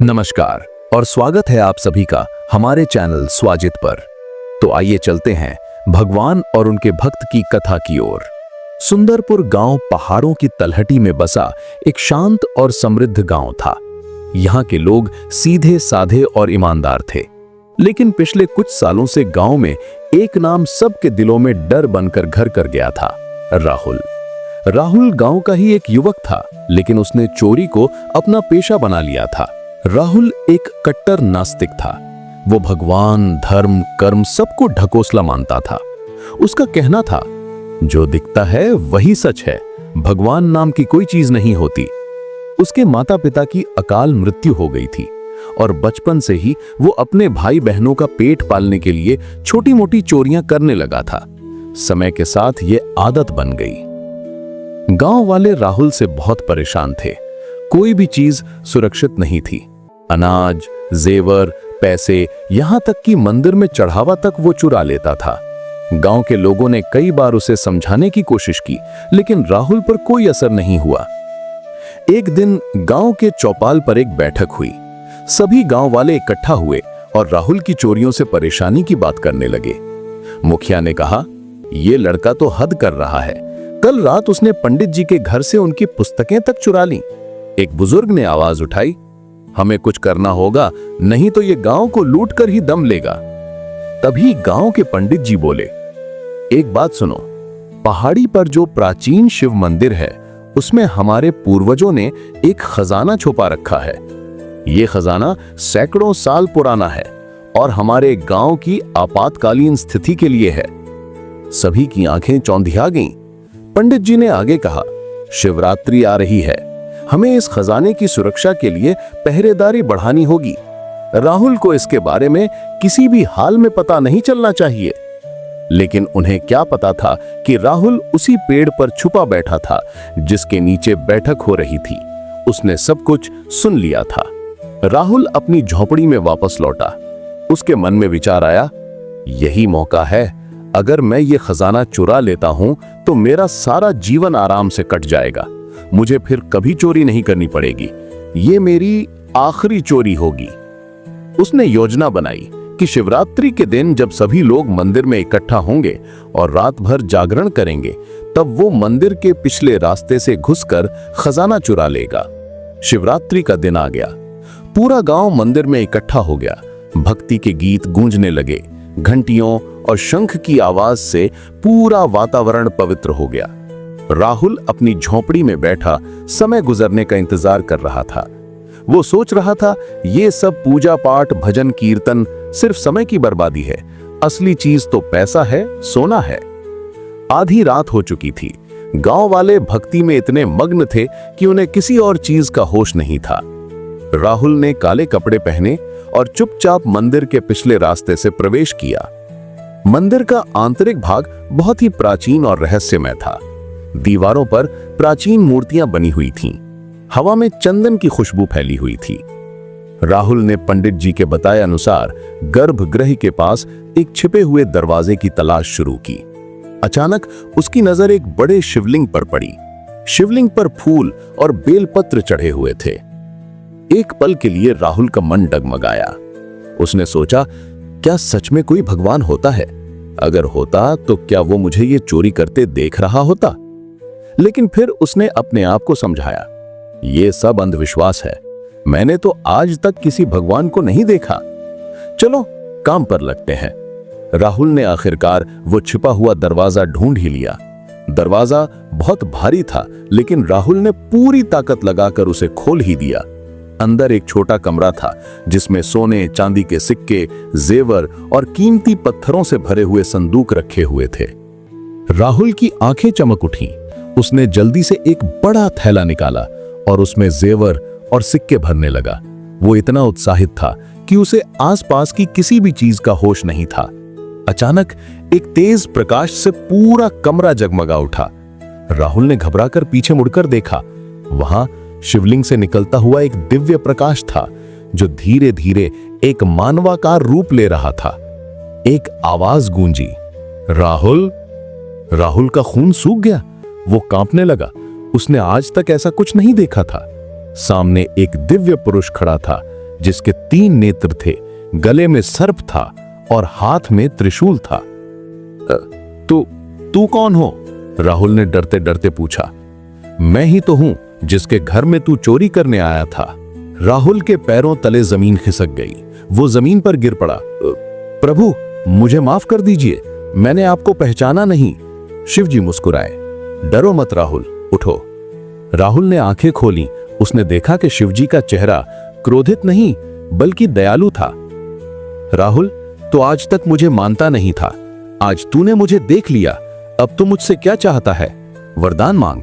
नमस्कार और स्वागत है आप सभी का हमारे चैनल स्वाजित पर। तो आइए चलते हैं भगवान और उनके भक्त की कथा की ओर। सुंदरपुर गांव पहाड़ों की तलहटी में बसा एक शांत और समृद्ध गांव था। यहाँ के लोग सीधे साधे और ईमानदार थे, लेकिन पिछले कुछ सालों से गांव में एक नाम सबके दिलों में डर बनकर घर कर गया था, राहुल। राहुल गांव का ही एक युवक था, लेकिन उसने चोरी को अपना पेशा बना लिया था। राहुल एक कट्टर नास्तिक था। वो भगवान, धर्म, कर्म सबको ढकोसला मानता था। उसका कहना था, जो दिखता है वही सच है, भगवान नाम की कोई चीज नहीं होती। उसके माता पिता की अकाल मृत्यु हो गई थी और बचपन से ही वो अपने भाई बहनों का पेट पालने के लिए छोटी मोटी चोरियां करने लगा था। समय के साथ ये आदत बन गई। गांव वाले राहुल से बहुत परेशान थे। कोई भी चीज सुरक्षित नहीं थी। अनाज, जेवर, पैसे, यहां तक कि मंदिर में चढ़ावा तक वो चुरा लेता था। गांव के लोगों ने कई बार उसे समझाने की कोशिश की, लेकिन राहुल पर कोई असर नहीं हुआ। एक दिन गांव के चौपाल पर एक बैठक हुई। सभी गांव वाले इकट्ठा हुए और राहुल की चोरियों से परेशानी की बात करने लगे। मुखिया ने कहा, यह लड़का तो हद कर रहा है। कल रात उसने पंडित जी के घर से उनकी पुस्तकें तक चुरा लीं। एक बुजुर्ग ने आवाज उठाई, हमें कुछ करना होगा, नहीं तो ये गांव को लूट कर ही दम लेगा। तभी गांव के पंडित जी बोले, एक बात सुनो, पहाड़ी पर जो प्राचीन शिव मंदिर है, उसमें हमारे पूर्वजों ने एक खजाना छुपा रखा है। ये खजाना सैकड़ों साल पुराना है और हमारे गांव की आपातकालीन स्थिति के लिए है। सभी की आंखें चौंधिया गईं। पंडित जी ने आगे कहा, शिवरात्रि आ रही है, हमें इस खजाने की सुरक्षा के लिए पहरेदारी बढ़ानी होगी। राहुल को इसके बारे में किसी भी हाल में पता नहीं चलना चाहिए। लेकिन उन्हें क्या पता था कि राहुल उसी पेड़ पर छुपा बैठा था जिसके नीचे बैठक हो रही थी। उसने सब कुछ सुन लिया था। राहुल अपनी झोपड़ी में वापस लौटा। उसके मन में विचार आया, यही मौका है। अगर मैं ये खजाना चुरा लेता हूं तो मेरा सारा जीवन आराम से कट जाएगा। मुझे फिर कभी चोरी नहीं करनी पड़ेगी। ये मेरी आखिरी चोरी होगी। उसने योजना बनाई कि शिवरात्रि के दिन जब सभी लोग मंदिर में इकट्ठा होंगे और रात भर जागरण करेंगे, तब वो मंदिर के पिछले रास्ते से घुसकर खजाना चुरा लेगा। शिवरात्रि का दिन आ गया। पूरा गांव मंदिर में इकट्ठा हो गया। भक्ति के गीत गूंजने लगे। घंटियों और शंख की आवाज से पूरा वातावरण पवित्र हो गया। राहुल अपनी झोपड़ी में बैठा समय गुजरने का इंतजार कर रहा था। वो सोच रहा था, ये सब पूजा पाठ, भजन कीर्तन सिर्फ समय की बर्बादी है। असली चीज तो पैसा है, सोना है। आधी रात हो चुकी थी। गांव वाले भक्ति में इतने मग्न थे कि उन्हें किसी और चीज का होश नहीं था। राहुल ने काले कपड़े पहने और चुपचाप मंदिर के पिछले रास्ते से प्रवेश किया। मंदिर का आंतरिक भाग बहुत ही प्राचीन और रहस्यमय था। दीवारों पर प्राचीन मूर्तियां बनी हुई थीं। हवा में चंदन की खुशबू फैली हुई थी। राहुल ने पंडित जी के बताए अनुसार गर्भगृह के पास एक छिपे हुए दरवाजे की तलाश शुरू की। अचानक उसकी नजर एक बड़े शिवलिंग पर पड़ी। शिवलिंग पर फूल और बेलपत्र चढ़े हुए थे। एक पल के लिए राहुल का मन डगमगाया। उसने सोचा, क्या सच में कोई भगवान होता है? अगर होता तो क्या वो मुझे ये चोरी करते देख रहा होता? लेकिन फिर उसने अपने आप को समझाया, ये सब अंधविश्वास है। मैंने तो आज तक किसी भगवान को नहीं देखा। चलो काम पर लगते हैं। राहुल ने आखिरकार वो छिपा हुआ दरवाजा ढूंढ ही लिया। दरवाजा बहुत भारी था, लेकिन राहुल ने पूरी ताकत लगाकर उसे खोल ही दिया। अंदर एक छोटा कमरा था जिसमें सोने चांदी के सिक्के, जेवर और कीमती पत्थरों से भरे हुए संदूक रखे हुए थे। राहुल की आंखें चमक उठीं। उसने जल्दी से एक बड़ा थैला निकाला और उसमें जेवर और सिक्के भरने लगा। वो इतना उत्साहित था कि उसे आसपास की किसी भी चीज का होश नहीं था। अचानक एक तेज प्रकाश से पूरा कमरा जगमगा उठा। राहुल ने घबराकर पीछे मुड़कर देखा। वहां शिवलिंग से निकलता हुआ एक दिव्य प्रकाश था जो धीरे धीरे एक मानवाकार रूप ले रहा था। एक आवाज गूंजी, राहुल। राहुल का खून सूख गया। वो कांपने लगा। उसने आज तक ऐसा कुछ नहीं देखा था। सामने एक दिव्य पुरुष खड़ा था जिसके 3 नेत्र थे, गले में सर्प था और हाथ में त्रिशूल था। तू कौन हो? राहुल ने डरते डरते पूछा। मैं ही तो हूं जिसके घर में तू चोरी करने आया था। राहुल के पैरों तले जमीन खिसक गई। वो जमीन पर गिर पड़ा। प्रभु, मुझे माफ कर दीजिए, मैंने आपको पहचाना नहीं। शिवजी मुस्कुराए। डरो मत राहुल, उठो। राहुल ने आंखें खोली। उसने देखा कि शिवजी का चेहरा क्रोधित नहीं बल्कि दयालु था। राहुल, तो आज तक मुझे मानता नहीं था, आज तूने मुझे देख लिया। अब तू मुझसे क्या चाहता है? वरदान मांग।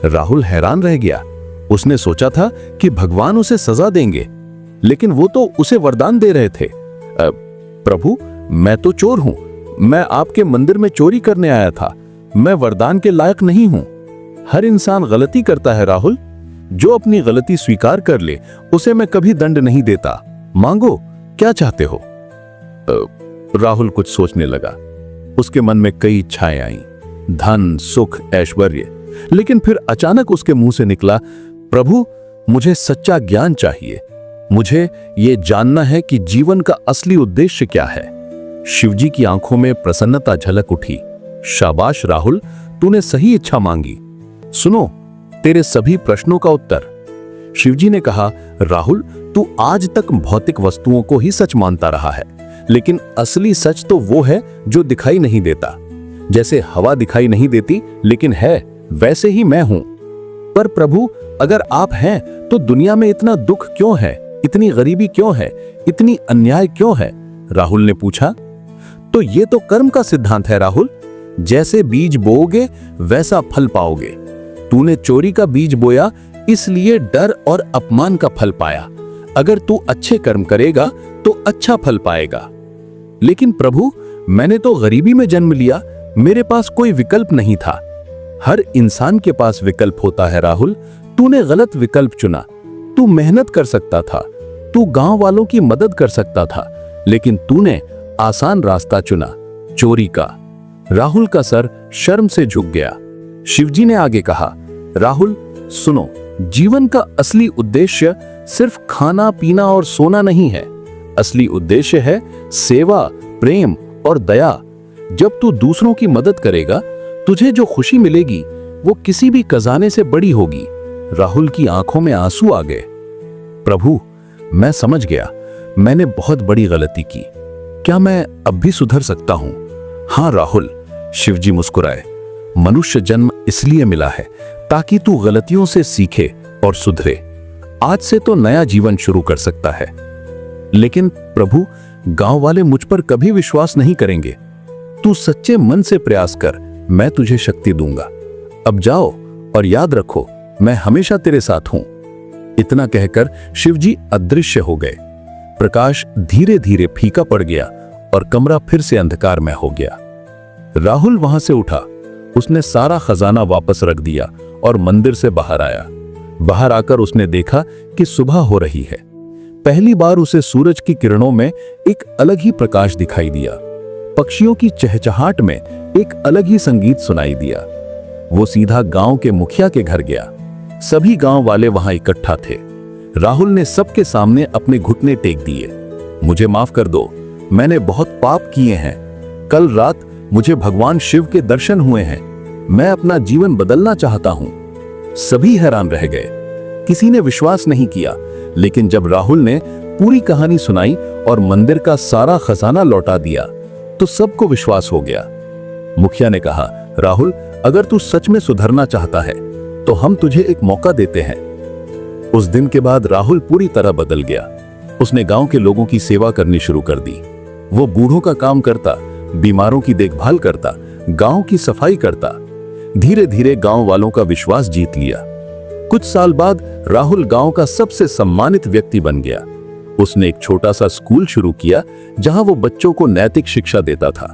राहुल हैरान रह गया। उसने सोचा था कि भगवान उसे सजा देंगे, लेकिन वो तो उसे वरदान दे रहे थे। प्रभु, मैं तो चोर हूं, मैं आपके मंदिर में चोरी करने आया था, मैं वरदान के लायक नहीं हूं। हर इंसान गलती करता है राहुल, जो अपनी गलती स्वीकार कर ले उसे मैं कभी दंड नहीं देता। मांगो, क्या चाहते हो? राहुल कुछ सोचने लगा। उसके मन में कई इच्छाएं आईं, धन, सुख, ऐश्वर्य। लेकिन फिर अचानक उसके मुंह से निकला, प्रभु, मुझे सच्चा ज्ञान चाहिए। मुझे ये जानना है कि जीवन का असली उद्देश्य क्या है। शिवजी की आंखों में प्रसन्नता झलक उठी। शाबाश राहुल, तूने सही इच्छा मांगी। सुनो तेरे सभी प्रश्नों का उत्तर। शिवजी ने कहा, राहुल, तू आज तक भौतिक वस्तुओं को ही सच मानता रहा है, लेकिन असली सच तो वो है जो दिखाई नहीं देता। जैसे हवा दिखाई नहीं देती लेकिन है, वैसे ही मैं हूं। पर प्रभु, अगर आप हैं तो दुनिया में इतना दुख क्यों है, इतनी गरीबी क्यों है, इतनी अन्याय क्यों है? राहुल ने पूछा। तो ये तो कर्म का सिद्धांत है राहुल। जैसे बीज बोओगे वैसा फल पाओगे। तूने चोरी का बीज बोया, इसलिए डर और अपमान का फल पाया। अगर तू अच्छे कर्म करेगा तो अच्छा फल पाएगा। लेकिन प्रभु, मैंने तो गरीबी में जन्म लिया, मेरे पास कोई विकल्प नहीं था। हर इंसान के पास विकल्प होता है राहुल। तूने गलत विकल्प चुना। तू मेहनत कर सकता था, तू गांव वालों की मदद कर सकता था, लेकिन तूने आसान रास्ता चुना, चोरी का। राहुल का सर शर्म से झुक गया। शिवजी ने आगे कहा, राहुल सुनो, जीवन का असली उद्देश्य सिर्फ खाना पीना और सोना नहीं है। असली उद्देश्य है सेवा, प्रेम और दया। जब तू दूसरों की मदद करेगा, तुझे जो खुशी मिलेगी वो किसी भी खजाने से बड़ी होगी। राहुल की आंखों में आंसू आ गए। प्रभु, मैं समझ गया, मैंने बहुत बड़ी गलती की। क्या मैं अब भी सुधर सकता हूं? हाँ राहुल, शिवजी मुस्कुराए। मनुष्य जन्म इसलिए मिला है ताकि तू गलतियों से सीखे और सुधरे। आज से तो नया जीवन शुरू कर सकता है। लेकिन प्रभु, गांव वाले मुझ पर कभी विश्वास नहीं करेंगे। तू सच्चे मन से प्रयास कर, मैं तुझे शक्ति दूंगा। अब जाओ और याद रखो, मैं हमेशा तेरे साथ हूं। इतना कहकर शिवजी अदृश्य हो गए। प्रकाश धीरे धीरे फीका पड़ गया और कमरा फिर से अंधकारमय हो गया। राहुल वहां से उठा। उसने सारा खजाना वापस रख दिया और मंदिर से बाहर आया। बाहर आकर उसने देखा कि सुबह हो रही है। पहली बार उसे सूरज की किरणों में एक अलग ही प्रकाश दिखाई दिया। पक्षियों की चहचहाट में एक अलग ही संगीत सुनाई दिया। वो सीधा गांव के मुखिया के घर गया। सभी गांव वाले वहां इकट्ठा थे। राहुल ने सबके सामने अपने घुटने टेक दिए। मुझे माफ कर दो, मैंने बहुत पाप किए हैं। कल रात मुझे भगवान शिव के दर्शन हुए हैं। मैं अपना जीवन बदलना चाहता हूं। सभी हैरान रह गए। किसी ने विश्वास नहीं किया, लेकिन जब राहुल ने पूरी कहानी सुनाई और मंदिर का सारा खजाना लौटा दिया तो सबको विश्वास हो गया। मुखिया ने कहा, राहुल, अगर तू सच में सुधरना चाहता है तो हम तुझे एक मौका देते हैं। उस दिन के बाद राहुल पूरी तरह बदल गया। उसने गांव के लोगों की सेवा करनी शुरू कर दी। वो बूढ़ों का काम करता, बीमारों की देखभाल करता, गांव की सफाई करता। धीरे धीरे गांव वालों का विश्वास जीत लिया। कुछ साल बाद राहुल गांव का सबसे सम्मानित व्यक्ति बन गया। उसने एक छोटा सा स्कूल शुरू किया जहां वो बच्चों को नैतिक शिक्षा देता था।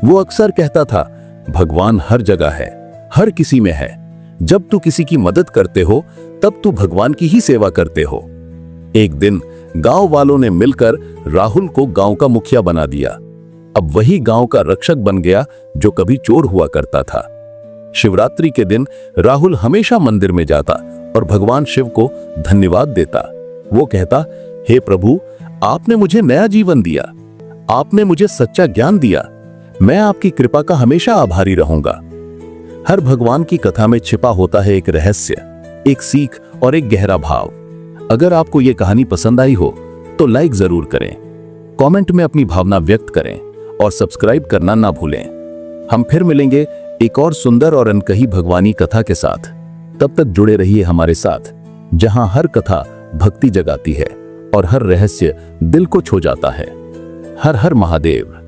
वो अक्सर कहता था, भगवान हर जगह है, हर किसी में है। जब तू किसी की मदद करते हो तब तू भगवान की ही सेवा करते हो। एक दिन गांव वालों ने मिलकर राहुल को गांव का मुखिया बना दिया। अब वही गांव का रक्षक बन गया जो कभी चोर हुआ करता था। शिवरात्रि के दिन राहुल हमेशा मंदिर में जाता और भगवान शिव को धन्यवाद देता। वो कहता, हे प्रभु, आपने मुझे नया जीवन दिया, आपने मुझे सच्चा ज्ञान दिया। मैं आपकी कृपा का हमेशा आभारी रहूंगा। हर भगवान की कथा में छिपा होता है एक रहस्य, एक सीख और एक गहरा भाव। अगर आपको यह कहानी पसंद आई हो तो लाइक जरूर करें, कमेंट में अपनी भावना व्यक्त करें और सब्सक्राइब करना ना भूलें। हम फिर मिलेंगे एक और सुंदर और अनकही भगवानी कथा के साथ। तब तक जुड़े रहिए हमारे साथ, जहां हर कथा भक्ति जगाती है और हर रहस्य दिल को छू जाता है। हर हर महादेव।